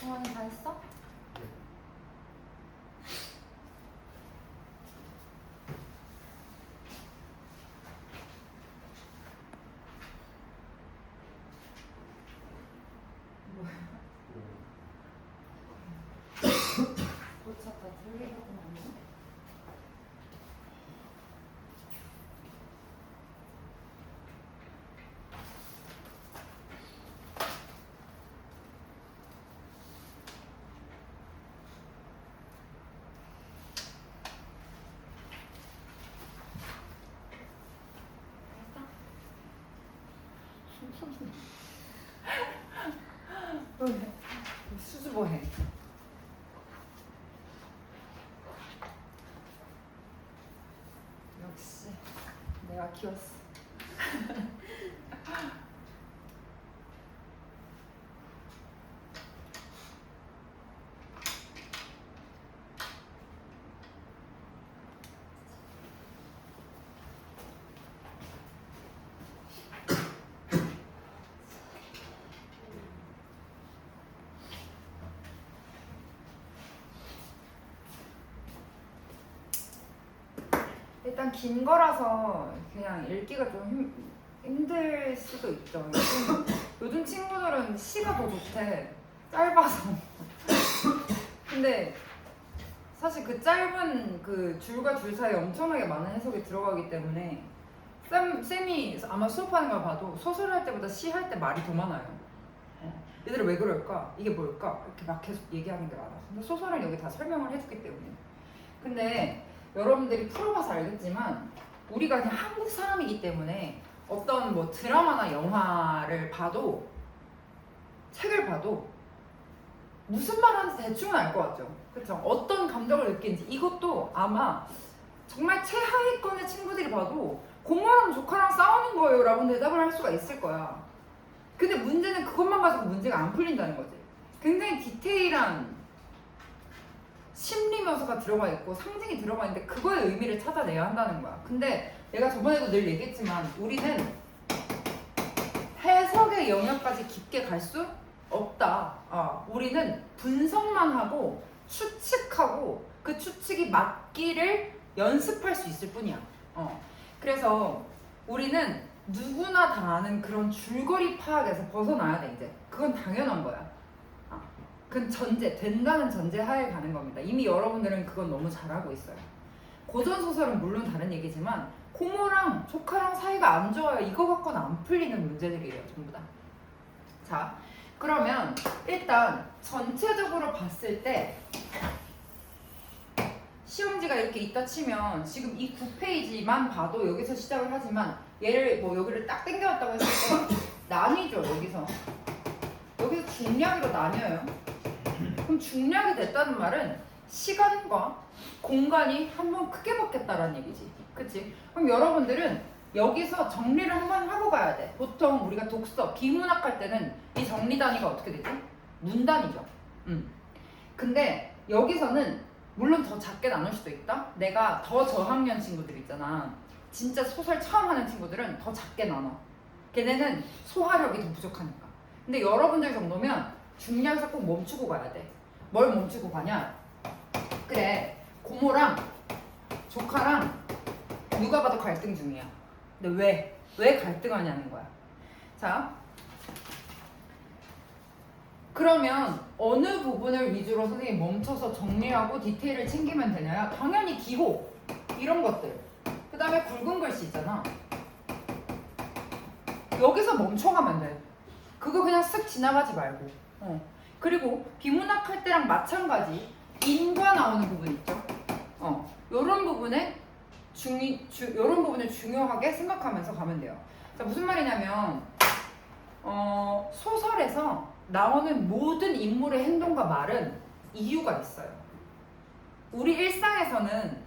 정원이 다 했어? 놓쳤다. 들리거든 아니야? 왜? 수줍어해. 역시 내가 키웠어. 일단 긴 거라서 그냥 읽기가 좀 힘들 수도 있죠. 요즘 친구들은 시가 더 좋대. 짧아서. 근데 사실 그 짧은 그 줄과 줄 사이에 엄청나게 많은 해석이 들어가기 때문에 쌤이 아마 수업하는 걸 봐도 소설 할 때보다 시 할 때 말이 더 많아요. 얘들은 왜 그럴까? 이게 뭘까? 이렇게 막 계속 얘기하는 게 많아서. 근데 소설은 여기 다 설명을 해주기 때문에. 근데 여러분들이 풀어봐서 알겠지만 우리가 그냥 한국 사람이기 때문에 어떤 뭐 드라마나 영화를 봐도 책을 봐도 무슨 말 하는지 대충은 알 것 같죠? 그렇죠? 어떤 감정을 느끼는지 이것도 아마 정말 최하위권의 친구들이 봐도 고모랑 조카랑 싸우는 거예요 라고 대답을 할 수가 있을 거야. 근데 문제는 그것만 가지고 문제가 안 풀린다는 거지. 굉장히 디테일한 심리 묘사가 들어가 있고 상징이 들어가 있는데 그거의 의미를 찾아내야 한다는 거야. 근데 내가 저번에도 늘 얘기했지만 우리는 해석의 영역까지 깊게 갈 수 없다. 우리는 분석만 하고 추측하고 그 추측이 맞기를 연습할 수 있을 뿐이야. 그래서 우리는 누구나 다 아는 그런 줄거리 파악에서 벗어나야 돼 이제. 그건 당연한 거야. 그건 전제, 된다는 전제 하에 가는 겁니다. 이미 여러분들은 그건 너무 잘하고 있어요. 고전소설은 물론 다른 얘기지만 고모랑 조카랑 사이가 안 좋아요. 이거 갖고는 안 풀리는 문제들이에요. 전부 다. 자, 그러면 일단 전체적으로 봤을 때 시험지가 이렇게 있다 치면 지금 이 9페이지만 봐도 여기서 시작을 하지만 얘를 뭐 여기를 딱 당겨왔다고 했을 때 나뉘죠. 여기서 중량으로 나뉘어요. 그럼 중량이 됐다는 말은 시간과 공간이 한번 크게 바뀌었다라는 얘기지. 그치? 그럼 여러분들은 여기서 정리를 한번 하고 가야 돼. 보통 우리가 독서, 비문학 할 때는 이 정리 단위가 어떻게 되지? 문단위죠. 근데 여기서는 물론 더 작게 나눌 수도 있다? 내가 더 저학년 친구들 있잖아. 진짜 소설 처음 하는 친구들은 더 작게 나눠. 걔네는 소화력이 더 부족하니까. 근데 여러분들 정도면 중량에서 꼭 멈추고 가야 돼. 뭘 멈추고 가냐? 그래, 고모랑 조카랑 누가 봐도 갈등 중이야. 근데 왜 갈등하냐는 거야. 자, 그러면 어느 부분을 위주로 선생님이 멈춰서 정리하고 디테일을 챙기면 되냐요? 당연히 기호, 이런 것들. 그 다음에 굵은 글씨 있잖아. 여기서 멈춰가면 돼. 그거 그냥 쓱 지나가지 말고. 그리고 비문학 할 때랑 마찬가지 인과 나오는 부분 있죠. 요런 부분에 요런 부분을 중요하게 생각하면서 가면 돼요. 자, 무슨 말이냐면 소설에서 나오는 모든 인물의 행동과 말은 이유가 있어요. 우리 일상에서는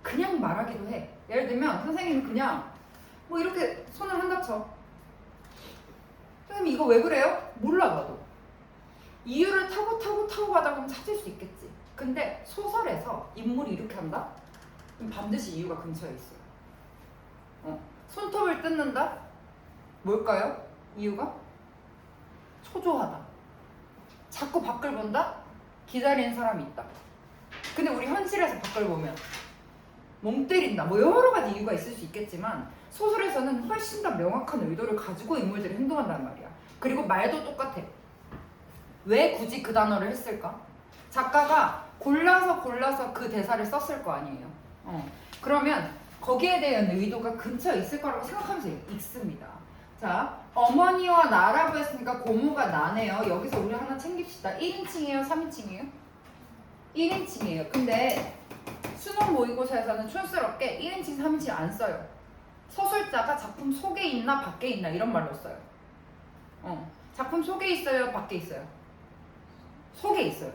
그냥 말하기도 해. 예를 들면 선생님이 그냥 뭐 이렇게 손을 한다 쳐. 선생님 이거 왜 그래요? 몰라 나도. 이유를 타고 가다 보면 찾을 수 있겠지. 근데 소설에서 인물이 이렇게 한다? 그럼 반드시 이유가 근처에 있어요. 손톱을 뜯는다? 뭘까요? 이유가? 초조하다. 자꾸 밖을 본다? 기다리는 사람이 있다. 근데 우리 현실에서 밖을 보면 멍 때린다. 뭐 여러 가지 이유가 있을 수 있겠지만 소설에서는 훨씬 더 명확한 의도를 가지고 인물들이 행동한단 말이야. 그리고 말도 똑같아. 왜 굳이 그 단어를 했을까? 작가가 골라서 그 대사를 썼을 거 아니에요. 그러면 거기에 대한 의도가 근처에 있을 거라고 생각하면서 읽습니다. 자, 어머니와 나라고 했으니까 고모가 나네요. 여기서 우리 하나 챙깁시다. 1인칭이에요? 3인칭이에요? 1인칭이에요. 근데 수능 모의고사에서는 촌스럽게 1인칭, 3인칭 안 써요. 서술자가 작품 속에 있나 밖에 있나 이런 말로 써요. 작품 속에 있어요? 밖에 있어요? 속에 있어요.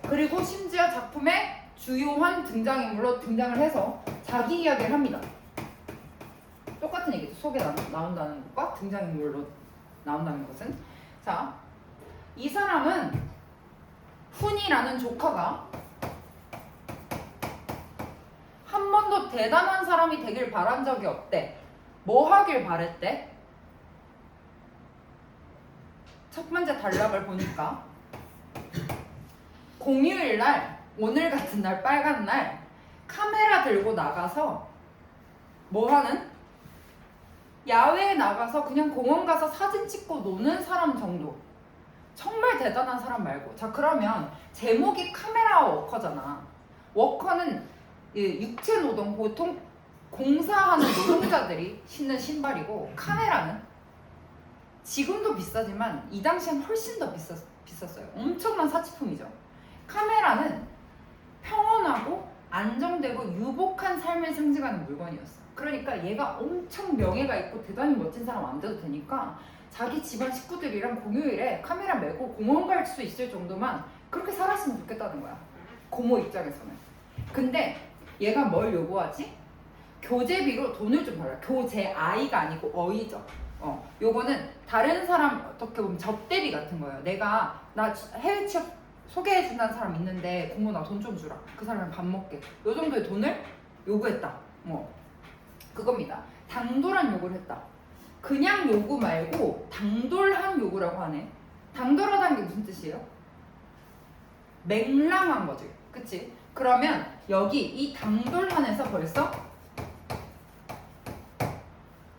그리고 심지어 작품의 주요한 등장인물로 등장을 해서 자기 이야기를 합니다. 똑같은 얘기죠. 속에 나온다는 것과 등장인물로 나온다는 것은. 자, 이 사람은 훈이라는 조카가 한 번도 대단한 사람이 되길 바란 적이 없대. 뭐 하길 바랬대? 첫 번째 단락을 보니까 공휴일 날, 오늘 같은 날, 빨간 날 카메라 들고 나가서 뭐 하는? 야외에 나가서 그냥 공원 가서 사진 찍고 노는 사람 정도. 정말 대단한 사람 말고. 자, 그러면 제목이 카메라 워커잖아. 워커는 육체 노동, 보통 공사하는 노동자들이 신는 신발이고, 카메라는 지금도 비싸지만 이 당시엔 훨씬 더 비쌌어요. 엄청난 사치품이죠. 카메라는 평온하고 안정되고 유복한 삶을 상징하는 물건이었어. 그러니까 얘가 엄청 명예가 있고 대단히 멋진 사람 안 돼도 되니까 자기 집안 식구들이랑 공휴일에 카메라 메고 공원 갈 수 있을 정도만 그렇게 살았으면 좋겠다는 거야. 고모 입장에서는. 근데 얘가 뭘 요구하지? 교재비로 돈을 좀 벌어요. 교재, 아이가 아니고 어이죠. 요거는 다른 사람 어떻게 보면 접대비 같은 거예요. 나 해외 취업 소개해준다는 사람 있는데 고모 나 돈 좀 주라. 그 사람이랑 밥 먹게. 요 정도의 돈을 요구했다. 그겁니다. 당돌한 요구를 했다. 그냥 요구 말고 당돌한 요구라고 하네. 당돌하다는 게 무슨 뜻이에요? 맹랑한 거지. 그치? 그러면 여기 이 당돌한에서 벌써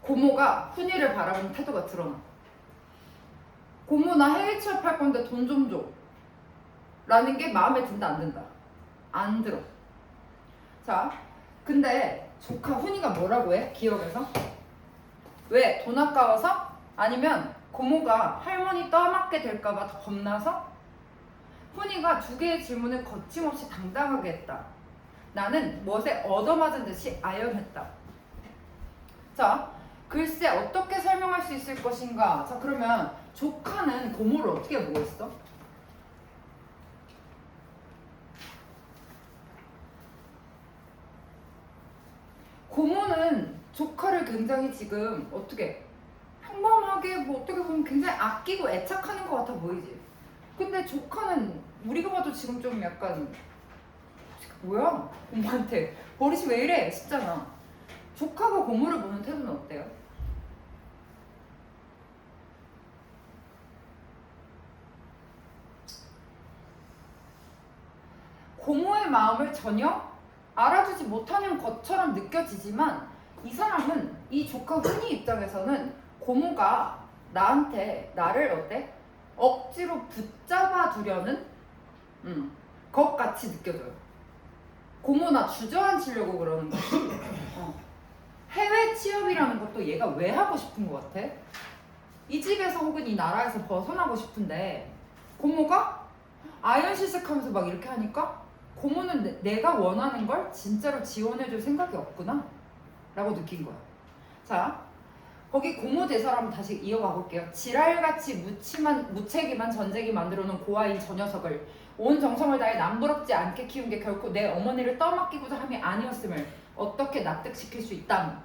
고모가 훈이를 바라보는 태도가 드러나. 고모 나 해외 취업할 건데 돈 좀 줘. 라는 게 마음에 든다 안 든다? 안 들어. 자, 근데 조카 훈이가 뭐라고 해? 기억에서? 왜? 돈 아까워서? 아니면 고모가 할머니 떠맡게 될까봐 더 겁나서? 훈이가 두 개의 질문을 거침없이 당당하게 했다. 나는 무엇에 얻어맞은 듯이 아연했다. 자, 글쎄 어떻게 설명할 수 있을 것인가? 자, 그러면 조카는 고모를 어떻게 보고 있어? 고모는 조카를 굉장히 지금 어떻게 평범하게 뭐 어떻게 보면 굉장히 아끼고 애착하는 것 같아 보이지. 근데 조카는 우리가 봐도 지금 좀 약간 뭐야? 고모한테 버릇이 왜 이래? 싶잖아. 조카가 고모를 보는 태도는 어때요? 고모의 마음을 전혀 알아주지 못하는 것처럼 느껴지지만 이 사람은 이 조카 훈이 입장에서는 고모가 나를 어때? 억지로 붙잡아 두려는 것 같이 느껴져요. 고모 나 주저앉히려고 그러는 거지. 해외 취업이라는 것도 얘가 왜 하고 싶은 것 같아? 이 집에서 혹은 이 나라에서 벗어나고 싶은데 고모가 아이언 실색하면서 막 이렇게 하니까 고모는 내가 원하는 걸 진짜로 지원해줄 생각이 없구나 라고 느낀 거야. 자, 거기 고모 대사를 한번 다시 이어가 볼게요. 지랄같이 무책임한 전쟁이 만들어놓은 고아인 저 녀석을 온 정성을 다해 남부럽지 않게 키운 게 결코 내 어머니를 떠맡기고자 함이 아니었음을 어떻게 납득시킬 수 있담.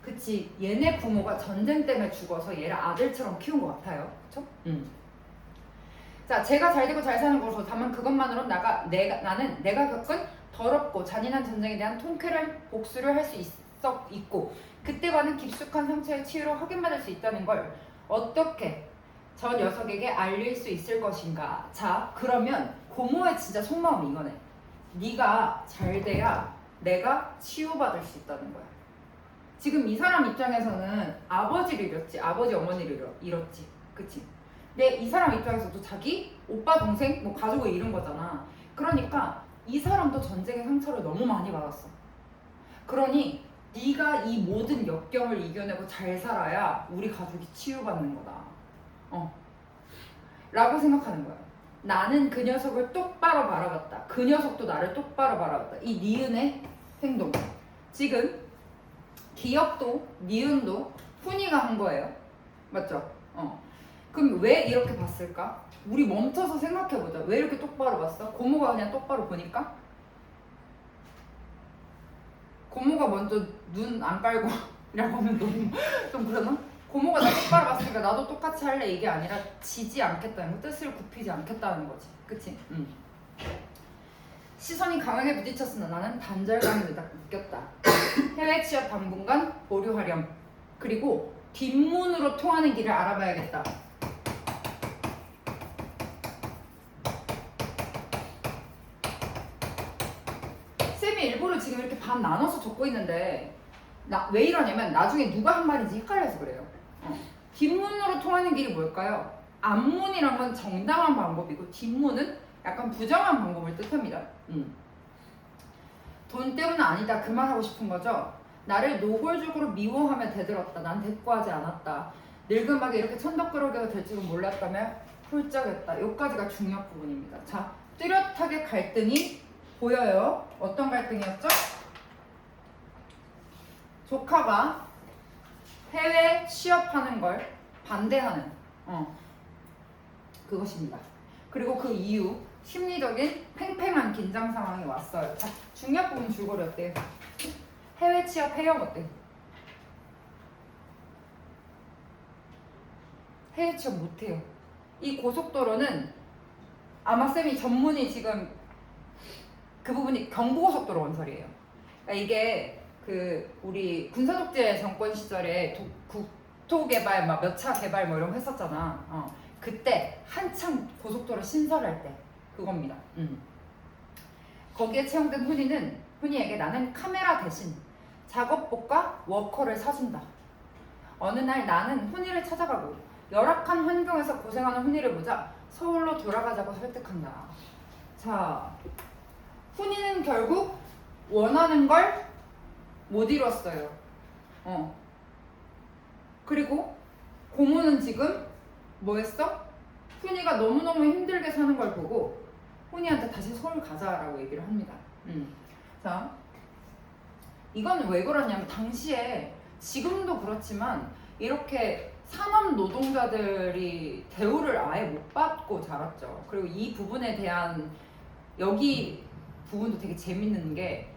그치, 얘네 부모가 전쟁 때문에 죽어서 얘를 아들처럼 키운 것 같아요. 그쵸? 자, 제가 잘 되고 잘 사는 것으로 다만 그것만으로 나는 내가 겪은 더럽고 잔인한 전쟁에 대한 통쾌를 복수를 할 수 있고 그때 받은 깊숙한 상처의 치유로 확인받을 수 있다는 걸 어떻게 저 녀석에게 알릴 수 있을 것인가? 자, 그러면 고모의 진짜 속마음이 이거네. 네가 잘 돼야 내가 치유받을 수 있다는 거야. 지금 이 사람 입장에서는 아버지를 잃었지, 아버지 어머니를 잃었지, 그치? 근데 이 사람 입장에서도 자기 오빠 동생 뭐 가족을 잃은 거잖아. 그러니까 이 사람도 전쟁의 상처를 너무 많이 받았어. 그러니 네가 이 모든 역경을 이겨내고 잘 살아야 우리 가족이 치유받는 거다. 라고 생각하는 거야. 나는 그 녀석을 똑바로 바라봤다. 그 녀석도 나를 똑바로 바라봤다. 이 니은의 행동. 지금 기억도 니은도 훈이가 한 거예요. 맞죠? 그럼 왜 이렇게 봤을까? 우리 멈춰서 생각해보자. 왜 이렇게 똑바로 봤어? 고모가 그냥 똑바로 보니까? 고모가 먼저 눈 안 깔고 이라고 하면 너무 좀 그러나? 고모가 나 똑바로 봤으니까 나도 똑같이 할래 이게 아니라 지지 않겠다는 거, 뜻을 굽히지 않겠다는 거지. 그치? 시선이 강하게 부딪혔으나 나는 단절감을 느꼈다. 해외 취업 당분간 보류하렴. 그리고 뒷문으로 통하는 길을 알아봐야겠다. 쌤이 일부러 지금 이렇게 반 나눠서 적고 있는데 왜 이러냐면 나중에 누가 한 말인지 헷갈려서 그래요. 뒷문으로 통하는 길이 뭘까요? 앞문이란 건 정당한 방법이고 뒷문은 약간 부정한 방법을 뜻합니다. 돈 때문은 아니다. 그만하고 싶은 거죠. 나를 노골적으로 미워하며 대들었다. 난 대꾸하지 않았다. 늙은막에 이렇게 천덕꾸러기가 될 줄은 몰랐다며 훌쩍였다. 여기까지가 중요한 부분입니다. 자, 뚜렷하게 갈등이 보여요. 어떤 갈등이었죠? 조카가 해외 취업하는 걸 반대하는 그것입니다. 그리고 그 이후 심리적인 팽팽한 긴장 상황이 왔어요. 자, 중요한 부분 줄거리 어때요? 해외 취업 해영 어때요? 해외 취업 못해요. 이 고속도로는 아마 쌤이 전문이 지금 그 부분이 경부고속도로 건설이에요. 그러니까 이게 그 우리 군사독재 정권 시절에 국토개발 막 몇 차 개발 뭐 이런 거 했었잖아. 그때 한창 고속도로 신설할 때 그겁니다. 거기에 채용된 훈이에게 나는 카메라 대신 작업복과 워커를 사준다. 어느 날 나는 훈이를 찾아가고 열악한 환경에서 고생하는 훈이를 보자 서울로 돌아가자고 설득한다. 자, 훈이는 결국 원하는 걸 못 이뤘어요. 그리고 고모는 지금 뭐 했어? 훈이가 너무너무 힘들게 사는 걸 보고 훈이한테 다시 서울 가자라고 얘기를 합니다. 자, 이건 왜 그러냐면 당시에 지금도 그렇지만 이렇게 산업 노동자들이 대우를 아예 못 받고 자랐죠. 그리고 이 부분에 대한 여기 부분도 되게 재밌는 게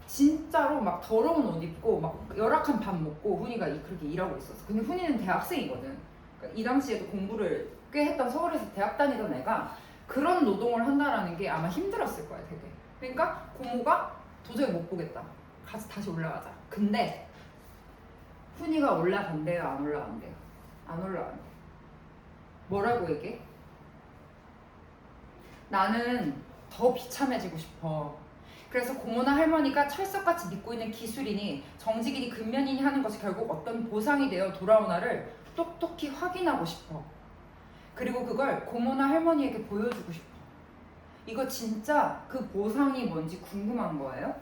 진짜로 막 더러운 옷 입고 막 열악한 밥 먹고 훈이가 그렇게 일하고 있었어. 근데 훈이는 대학생이거든. 그러니까 이 당시에도 공부를 꽤 했던 서울에서 대학 다니던 애가 그런 노동을 한다라는 게 아마 힘들었을 거야 되게. 그러니까 고모가 도저히 못 보겠다. 다시 올라가자. 근데 훈이가 올라간대요? 안 올라간대요? 안 올라간대. 뭐라고 얘기해? 나는 더 비참해지고 싶어. 그래서 고모나 할머니가 철석같이 믿고 있는 기술이니 정직이니 근면이니 하는 것이 결국 어떤 보상이 되어 돌아오나를 똑똑히 확인하고 싶어. 그리고 그걸 고모나 할머니에게 보여주고 싶어. 이거 진짜 그 보상이 뭔지 궁금한 거예요?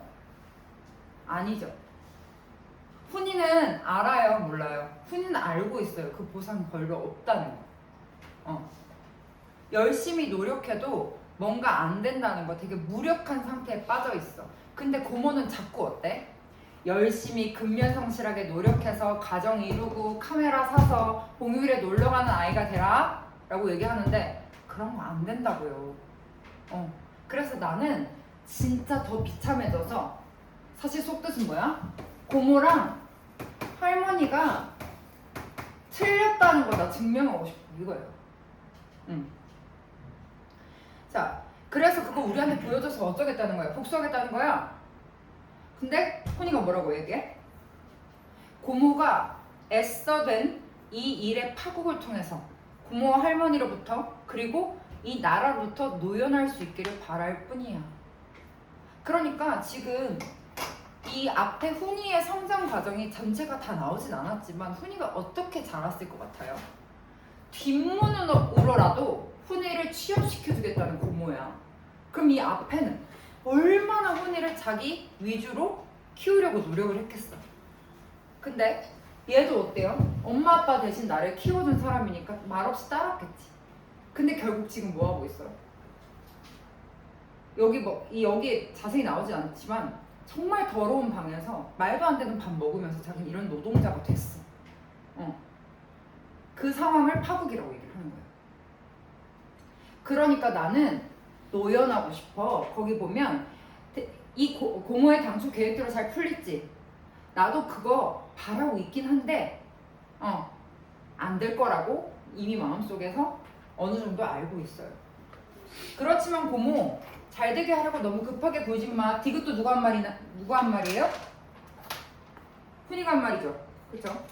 아니죠. 훈이는 알아요? 몰라요? 훈이는 알고 있어요. 그 보상이 별로 없다는 거. 열심히 노력해도 뭔가 안 된다는 거, 되게 무력한 상태에 빠져 있어. 근데 고모는 자꾸 어때? 열심히 근면성실하게 노력해서 가정 이루고 카메라 사서 공휴일에 놀러가는 아이가 되라 라고 얘기하는데 그런 거 안 된다고요. 그래서 나는 진짜 더 비참해져서 사실 속뜻은 뭐야? 고모랑 할머니가 틀렸다는 거 나 증명하고 싶어. 이거예요. 자, 그래서 그거 우리한테 보여줘서 어쩌겠다는 거야? 복수하겠다는 거야? 근데 훈이가 뭐라고 얘기해? 고모가 애써 된 이 일의 파국을 통해서 고모와 할머니로부터 그리고 이 나라로부터 노연할 수 있기를 바랄 뿐이야. 그러니까 지금 이 앞에 훈이의 성장 과정이 전체가 다 나오진 않았지만 훈이가 어떻게 자랐을 것 같아요? 뒷문으로라도 훈이를 취업시켜주겠다는 고모야. 그럼 이 앞에는 얼마나 훈이를 자기 위주로 키우려고 노력을 했겠어. 근데 얘도 어때요? 엄마 아빠 대신 나를 키워준 사람이니까 말없이 따랐겠지. 근데 결국 지금 뭐 하고 있어요? 여기 자세히 나오진 않지만 정말 더러운 방에서 말도 안 되는 밥 먹으면서 자기는 이런 노동자가 됐어. 그 상황을 파국이라고 얘기를 하는 거예요. 그러니까 나는 노연하고 싶어. 거기 보면 이 고모의 당초 계획대로 잘 풀렸지. 나도 그거 바라고 있긴 한데 안 될 거라고 이미 마음속에서 어느 정도 알고 있어요. 그렇지만 고모 잘 되게 하려고 너무 급하게 굴지 마. 디귿도 누가 한 말이에요? 훈이가 한 말이죠. 그쵸?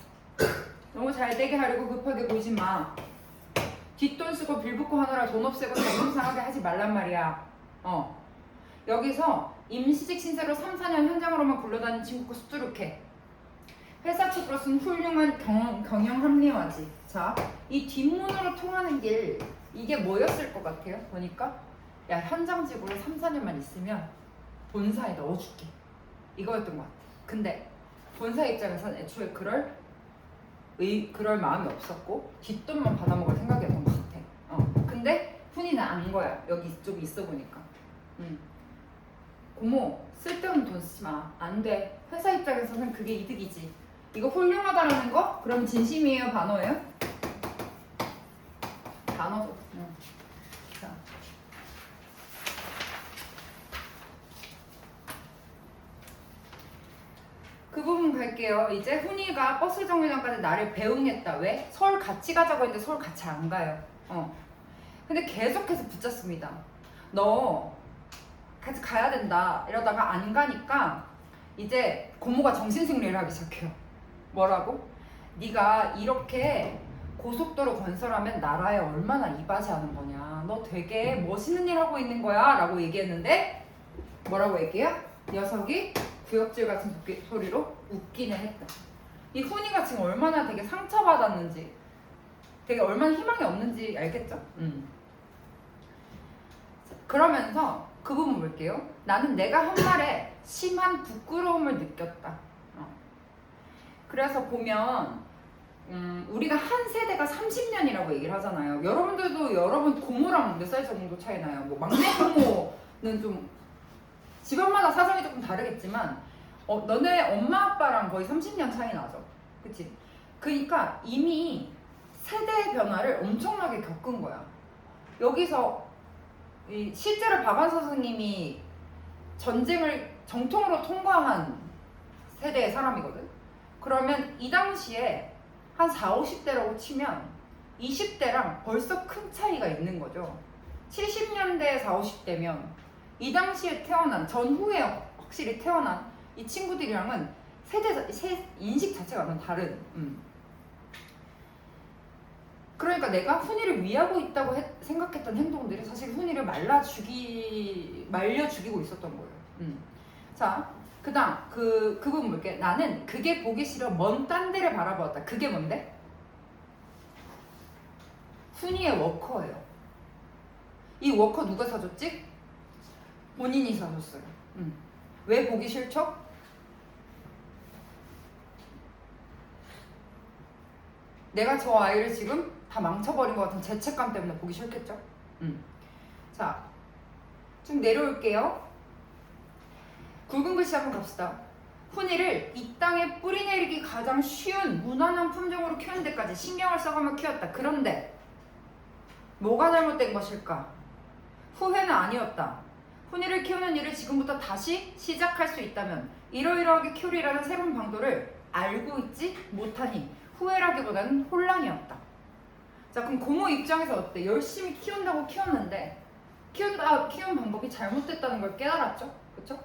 너무 잘 되게 하려고 급하게 굴지 마. 뒷돈 쓰고 빌붙고 하느라 돈 없애고 자존심 상하게 하지 말란 말이야. 여기서 임시직 신세로 3, 4년 현장으로만 굴러다니는 친구가 수두룩해. 회사 측으로서는 훌륭한 경영 합리화지. 자, 이 뒷문으로 통하는 길 이게 뭐였을 것 같아요? 보니까 야 현장직으로 3, 4년만 있으면 본사에 넣어줄게. 이거였던 것 같아. 근데 본사 입장에서는 애초에 그럴 마음이 없었고 뒷돈만 받아먹을 생각이었던 것 같아. 근데 훈이는 안 거야. 여기 이쪽에 있어 보니까. 고모 쓸데없는 돈 쓰지 마. 안 돼. 회사 입장에서는 그게 이득이지. 이거 훌륭하다라는 거? 그럼 진심이에요? 반어예요? 반어죠. 자. 그 부분 갈게요. 이제 훈이가 버스 정류장까지 나를 배웅했다. 왜? 서울 같이 가자고 했는데 서울 같이 안 가요. 근데 계속해서 붙잡습니다. 너 같이 가야 된다. 이러다가 안 가니까 이제 고모가 정신승리를 하기 시작해요. 뭐라고? 네가 이렇게 고속도로 건설하면 나라에 얼마나 이바지하는 거냐. 너 되게 멋있는 일 하고 있는 거야 라고 얘기했는데 뭐라고 얘기해요? 녀석이 구역질 같은 소리로 웃기는 했다. 이 훈이가 지금 얼마나 되게 상처받았는지 되게 얼마나 희망이 없는지 알겠죠? 그러면서 그 부분 볼게요. 나는 내가 한 말에 심한 부끄러움을 느꼈다. 그래서 보면 우리가 한 세대가 30년이라고 얘기를 하잖아요. 여러분들도 여러분 고모랑 몇 살 정도 차이 나요? 뭐 막내 고모는 좀 집안마다 사정이 조금 다르겠지만 너네 엄마 아빠랑 거의 30년 차이 나죠. 그치? 그러니까 이미 세대의 변화를 엄청나게 겪은 거야. 여기서 실제로 박완서 선생님이 전쟁을 정통으로 통과한 세대의 사람이거든. 그러면 이 당시에 한 4, 50대라고 치면 20대랑 벌써 큰 차이가 있는 거죠. 70년대 4, 50대면 이 당시에 태어난 전후에 확실히 태어난 이 친구들이랑은 인식 자체가 완전 다른. 그러니까 내가 훈이를 위하고 있다고 생각했던 행동들이 사실 훈이를 말려 죽이고 있었던 거예요. 자, 그다음 그 부분 볼게. 나는 그게 보기 싫어 먼 딴 데를 바라보았다. 그게 뭔데? 훈이의 워커예요. 이 워커 누가 사줬지? 본인이 사줬어요. 왜 보기 싫죠? 내가 저 아이를 지금 다 망쳐버린 것 같은 죄책감 때문에 보기 싫겠죠? 자, 좀 내려올게요. 굵은 글씨 한번 갑시다. 훈이를 이 땅에 뿌리내리기 가장 쉬운 무난한 품종으로 키우는 데까지 신경을 써가며 키웠다. 그런데 뭐가 잘못된 것일까? 후회는 아니었다. 훈이를 키우는 일을 지금부터 다시 시작할 수 있다면 이러이러하게 키우리라는 새로운 방도를 알고 있지 못하니 후회라기보다는 혼란이었다. 자, 그럼 고모 입장에서 어때? 열심히 키운다고 키웠는데 키운 방법이 잘못됐다는 걸 깨달았죠? 그쵸?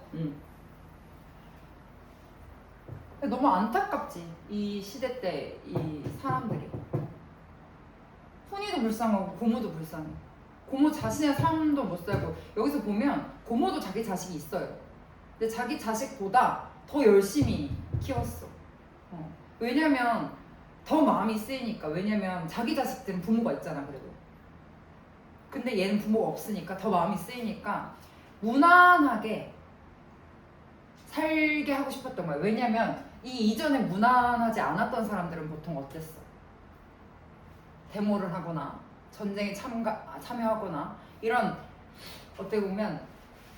너무 안타깝지. 이 시대 때 이 사람들이. 훈이도 불쌍하고 고모도 불쌍해. 고모 자신의 삶도 못 살고 여기서 보면 고모도 자기 자식이 있어요. 근데 자기 자식보다 더 열심히 키웠어. 왜냐면 더 마음이 쓰이니까. 왜냐면 자기 자식들은 부모가 있잖아 그래도. 근데 얘는 부모가 없으니까 더 마음이 쓰이니까 무난하게 살게 하고 싶었던 거야. 왜냐면 이 이전에 무난하지 않았던 사람들은 보통 어땠어? 데모를 하거나 전쟁에 참여하거나 이런 어떻게 보면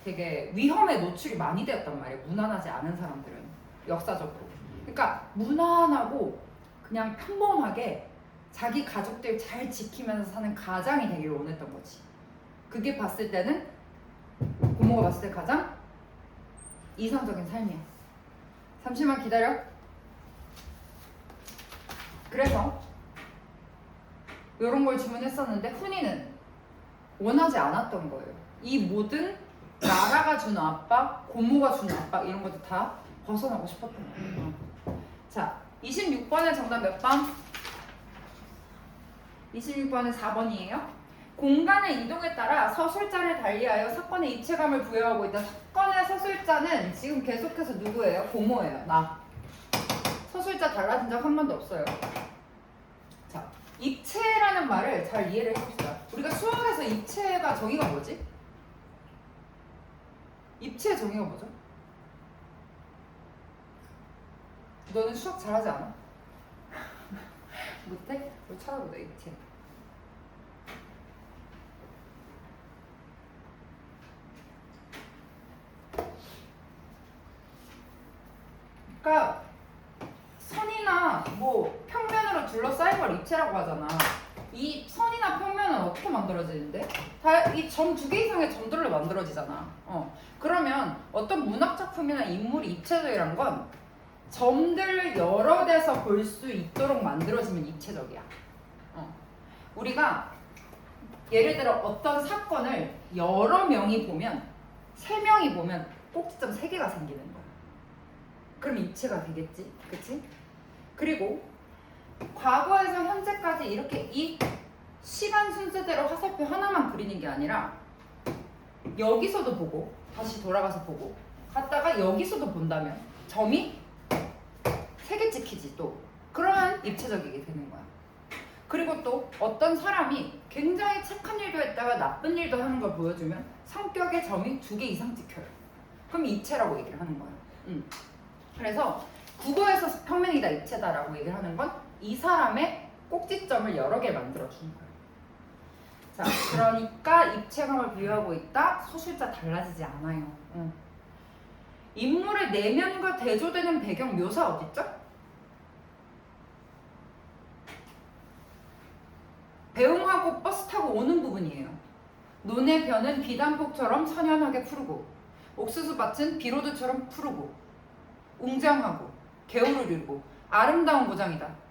되게 위험에 노출이 많이 되었단 말이에요. 무난하지 않은 사람들은 역사적으로. 그러니까 무난하고 그냥 평범하게 자기 가족들 잘 지키면서 사는 가장이 되기를 원했던 거지. 그게 봤을 때는 고모가 봤을 때 가장 이상적인 삶이야. 잠시만 기다려. 그래서 이런 걸 주문했었는데 훈이는 원하지 않았던 거예요. 이 모든 나라가 주는 압박, 고모가 주는 압박 이런 것도 다 벗어나고 싶었던 거예요. 자, 26번의 정답 몇 번? 26번은 4번이에요. 공간의 이동에 따라 서술자를 달리하여 사건의 입체감을 부여하고 있다. 사건의 서술자는 지금 계속해서 누구예요? 고모예요. 나. 서술자 달라진 적 한 번도 없어요. 자, 입체라는 말을 잘 이해를 해봅시다. 우리가 수학에서 입체가 정의가 뭐지? 입체의 정의가 뭐죠? 너는 수학 잘하지 않아? 못해? 뭐 찾아보자. 입체. 그러니까 선이나 뭐 평면으로 둘러싸인 걸 입체라고 하잖아. 이 선이나 평면은 어떻게 만들어지는데? 다 이 점 두 개 이상의 점들로 만들어지잖아. 그러면 어떤 문학 작품이나 인물이 입체적이란 건 점들을 여러 데서 볼 수 있도록 만들어지면 입체적이야. 우리가 예를 들어 어떤 사건을 여러 명이 보면, 세 명이 보면 꼭지점 세 개가 생기는 거야. 그럼 입체가 되겠지, 그치? 그리고 과거에서 현재까지 이렇게 이 시간 순서대로 화살표 하나만 그리는 게 아니라 여기서도 보고 다시 돌아가서 보고 갔다가 여기서도 본다면 점이 세 개 찍히지 또. 그러면 입체적이게 되는 거야. 그리고 또 어떤 사람이 굉장히 착한 일도 했다가 나쁜 일도 하는 걸 보여주면 성격의 점이 두 개 이상 찍혀요. 그럼 입체라고 얘기를 하는 거야. 그래서 국어에서 평면이다 입체다라고 얘기를 하는 건 이 사람의 꼭지점을 여러 개 만들어주는 거예요. 자, 그러니까 입체감을 부여하고 있다. 서술자 달라지지 않아요. 인물의 내면과 대조되는 배경 묘사 어딨죠? 배웅하고 버스 타고 오는 부분이에요. 논의 벼는 비단폭처럼 선연하게 푸르고 옥수수밭은 비로드처럼 푸르고 웅장하고 개울을 이루고 아름다운 고장이다.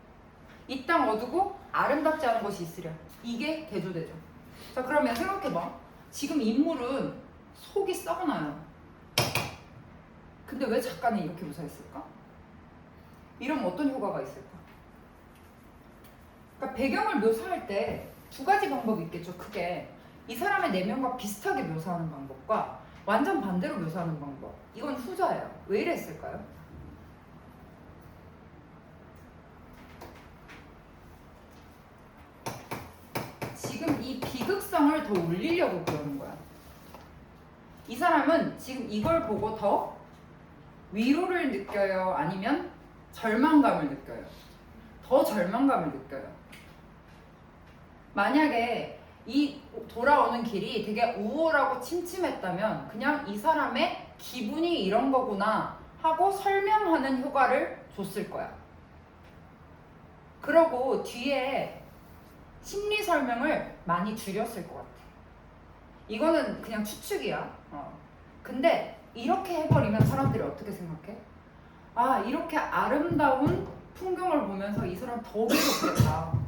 이 땅 어두고 아름답지 않은 곳이 있으랴. 이게 대조되죠. 자, 그러면 생각해봐. 지금 인물은 속이 썩어나요. 근데 왜 작가는 이렇게 묘사했을까? 이러면 어떤 효과가 있을까? 그러니까 배경을 묘사할 때 두 가지 방법이 있겠죠. 크게 이 사람의 내면과 비슷하게 묘사하는 방법과 완전 반대로 묘사하는 방법. 이건 후자예요. 왜 이랬을까요? 지금 이 비극성을 더 올리려고 그러는 거야. 이 사람은 지금 이걸 보고 더 위로를 느껴요? 아니면 절망감을 느껴요? 더 절망감을 느껴요. 만약에 이 돌아오는 길이 되게 우울하고 침침했다면 그냥 이 사람의 기분이 이런 거구나 하고 설명하는 효과를 줬을 거야. 그러고 뒤에 심리 설명을 많이 줄였을 것 같아. 이거는 그냥 추측이야. 근데 이렇게 해버리면 사람들이 어떻게 생각해? 아, 이렇게 아름다운 풍경을 보면서 이 사람 더 괴롭겠다.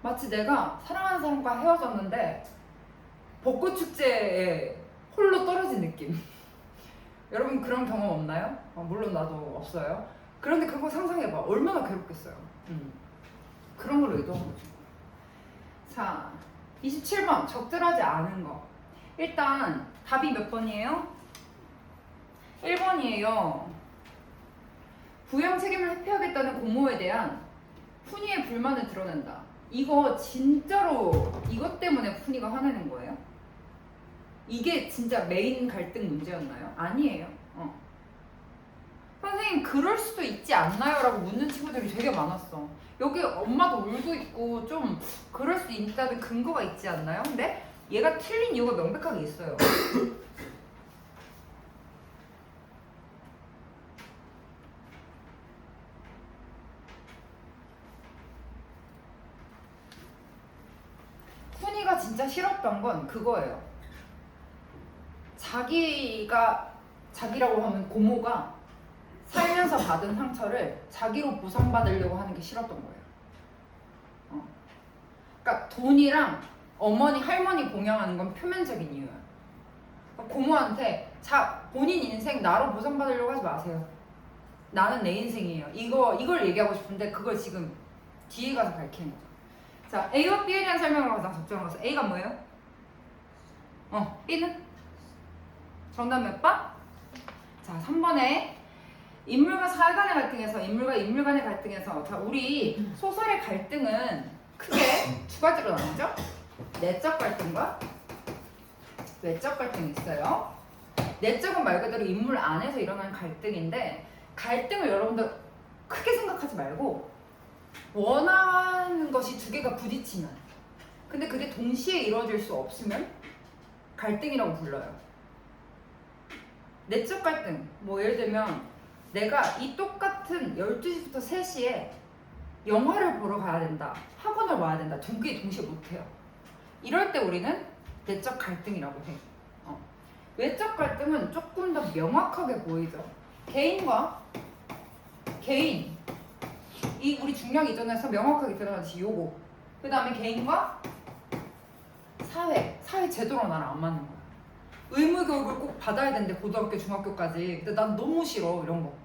마치 내가 사랑하는 사람과 헤어졌는데 벚꽃 축제에 홀로 떨어진 느낌. 여러분 그런 경험 없나요? 물론 나도 없어요. 그런데 그거 상상해봐. 얼마나 괴롭겠어요. 그런 걸 의도한 거죠. 자, 27번 적절하지 않은 거. 일단 답이 몇 번이에요? 1번이에요. 부양 책임을 회피하겠다는 고모에 대한 푸니의 불만을 드러낸다. 이거 진짜로 이것 때문에 푸니가 화내는 거예요? 이게 진짜 메인 갈등 문제였나요? 아니에요. 선생님 그럴 수도 있지 않나요? 라고 묻는 친구들이 되게 많았어. 여기 엄마도 울고 있고 좀 그럴 수 있다는 근거가 있지 않나요? 근데 얘가 틀린 이유가 명백하게 있어요. 푸니가 진짜 싫었던 건 그거예요. 자기라고 하면 고모가 살면서 받은 상처를 자기로 보상받으려고 하는 게 싫었던 거예요. 그러니까 돈이랑 어머니, 할머니 봉양하는 건 표면적인 이유예요. 그러니까 고모한테 본인 인생 나로 보상받으려고 하지 마세요. 나는 내 인생이에요. 이걸 얘기하고 싶은데 그걸 지금 뒤에 가서 밝히는 거죠. 자, A와 B에 대한 설명을 가장 적절한 것은 A가 뭐예요? B는? 정답 몇 번? 자, 3번에 인물과 사회 간의 갈등에서 인물과 인물 간의 갈등에서 자, 우리 소설의 갈등은 크게 두 가지로 나누죠? 내적 갈등과 외적 갈등이 있어요. 내적은 말 그대로 인물 안에서 일어나는 갈등인데 갈등을 여러분들 크게 생각하지 말고 원하는 것이 두 개가 부딪히면 근데 그게 동시에 이루어질 수 없으면 갈등이라고 불러요. 내적 갈등 뭐 예를 들면 내가 이 똑같은 12시부터 3시에 영화를 보러 가야 된다 학원을 와야 된다 두 개 동시에 못해요. 이럴 때 우리는 내적 갈등이라고 해. 외적 갈등은 조금 더 명확하게 보이죠. 개인과 개인 이 우리 중량 이전에서 명확하게 드러나듯이 요거 그 다음에 개인과 사회 제도로 나랑 안 맞는 거야. 의무 교육을 꼭 받아야 되는데 고등학교 중학교까지 근데 난 너무 싫어 이런 거.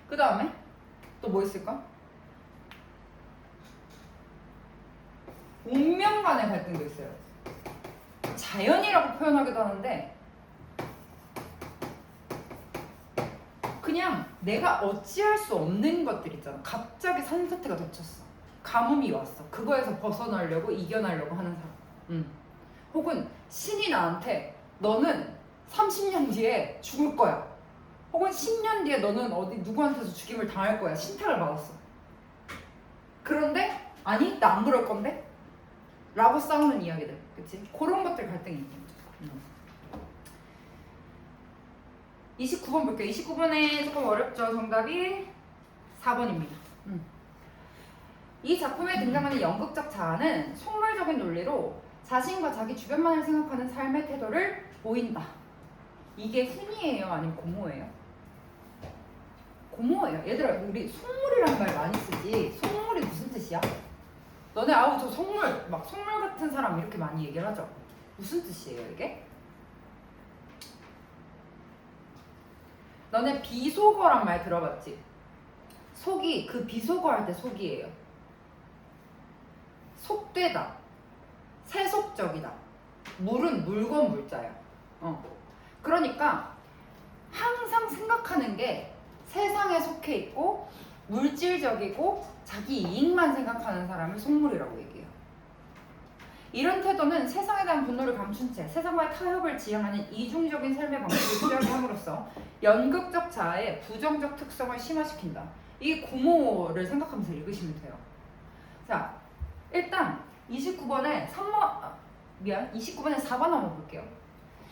그 다음에 또 뭐 있을까? 운명 간의 갈등도 있어요. 자연이라고 표현하기도 하는데 그냥 내가 어찌할 수 없는 것들 있잖아. 갑자기 산사태가 덮쳤어. 가뭄이 왔어. 그거에서 벗어나려고 이겨내려고 하는 사람. 혹은 신이 나한테 너는 30년 뒤에 죽을 거야. 혹은 10년 뒤에 너는 어디 누구한테서 죽임을 당할 거야. 신탁을 받았어. 그런데 아니 나 안 그럴 건데? 라고 싸우는 이야기들. 그치? 그런 것들 갈등이 있는 거죠. 29번 볼게요. 29번에 조금 어렵죠. 정답이 4번입니다. 이 작품에 등장하는 연극적 자아는 속물적인 논리로 자신과 자기 주변만을 생각하는 삶의 태도를 보인다. 이게 훈이에요? 아니면 고모예요? 고모예요. 얘들아 우리 속물이란 말 많이 쓰지. 속물이 무슨 뜻이야? 너네 아우 저 속물 막 속물 같은 사람 이렇게 많이 얘기를 하죠. 무슨 뜻이에요 이게? 너네 비속어란 말 들어봤지? 속이 그 비속어 할 때 속이에요. 속되다. 세속적이다. 물은 물건 물자야. 그러니까 항상 생각하는 게 세상에 속해 있고 물질적이고 자기 이익만 생각하는 사람을 속물이라고 얘기해요. 이런 태도는 세상에 대한 분노를 감춘 채 세상과의 타협을 지향하는 이중적인 삶의 방식을 취하게 함으로써 연극적 자아의 부정적 특성을 심화시킨다. 이 고모를 생각하면서 읽으시면 돼요. 자, 일단 29번에 29번에 4번 한번 볼게요.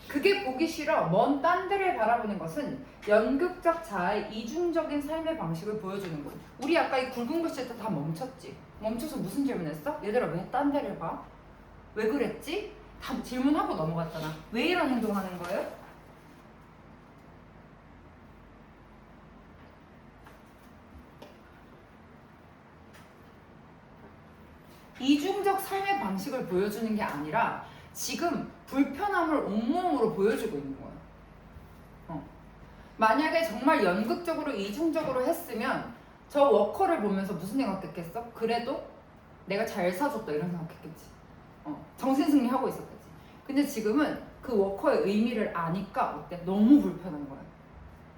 그게 보기 싫어 먼 딴 데를 바라보는 것은 연극적 자아의 이중적인 삶의 방식을 보여주는군. 우리 아까 이 굵은 글씨 때 다 멈췄지? 멈춰서 무슨 질문했어? 얘들아 왜 딴 데를 봐? 왜 그랬지? 다 질문하고 넘어갔잖아. 왜 이런 행동하는 거예요? 이중적 삶의 방식을 보여주는 게 아니라 지금 불편함을 온몸으로 보여주고 있는 거예요. 만약에 정말 연극적으로 이중적으로 했으면 저 워커를 보면서 무슨 생각했겠어? 그래도 내가 잘 사줬다 이런 생각했겠지. 정신승리하고 있었겠지. 근데 지금은 그 워커의 의미를 아니까 어때? 너무 불편한 거야.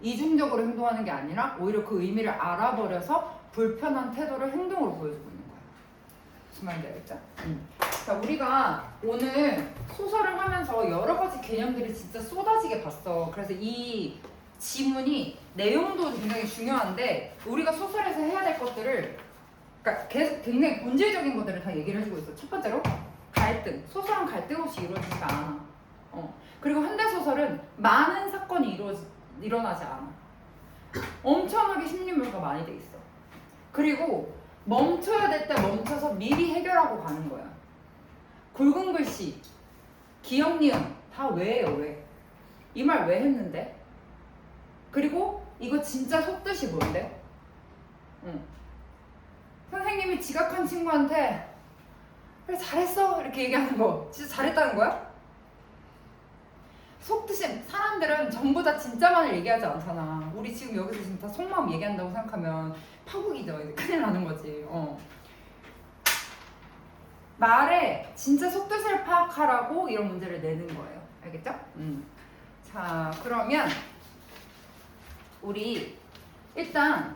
이중적으로 행동하는 게 아니라 오히려 그 의미를 알아버려서 불편한 태도를 행동으로 보여주고 있는 거야. 무슨 말인지 알겠죠? 자, 우리가 오늘 소설을 하면서 여러 가지 개념들이 진짜 쏟아지게 봤어. 그래서 이 지문이 내용도 굉장히 중요한데 우리가 소설에서 해야 될 것들을 그러니까 계속 굉장히 본질적인 것들을 다 얘기를 해주고 있어. 첫 번째로 갈등. 소설은 갈등 없이 이루어지지가 않아. 그리고 현대소설은 많은 사건이 일어나지 않아. 엄청나게 심리묘사가 많이 돼 있어. 그리고 멈춰야 될 때 멈춰서 미리 해결하고 가는 거야. 굵은 글씨, 기억, 니은 다 왜예요, 왜? 이 말 왜 했는데? 그리고 이거 진짜 속뜻이 뭔데? 선생님이 지각한 친구한테 그래 잘했어 이렇게 얘기하는 거 진짜 잘했다는 거야? 속뜻이 사람들은 전부 다 진짜만을 얘기하지 않잖아. 우리 지금 여기서 진짜 속마음 얘기한다고 생각하면 파국이죠. 이제 큰일 나는 거지. 말에 진짜 속뜻을 파악하라고 이런 문제를 내는 거예요. 알겠죠? 자, 그러면 우리 일단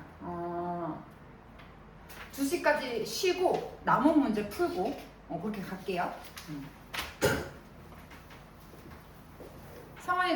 2시까지 쉬고 남은 문제 풀고 그렇게 갈게요. 상황이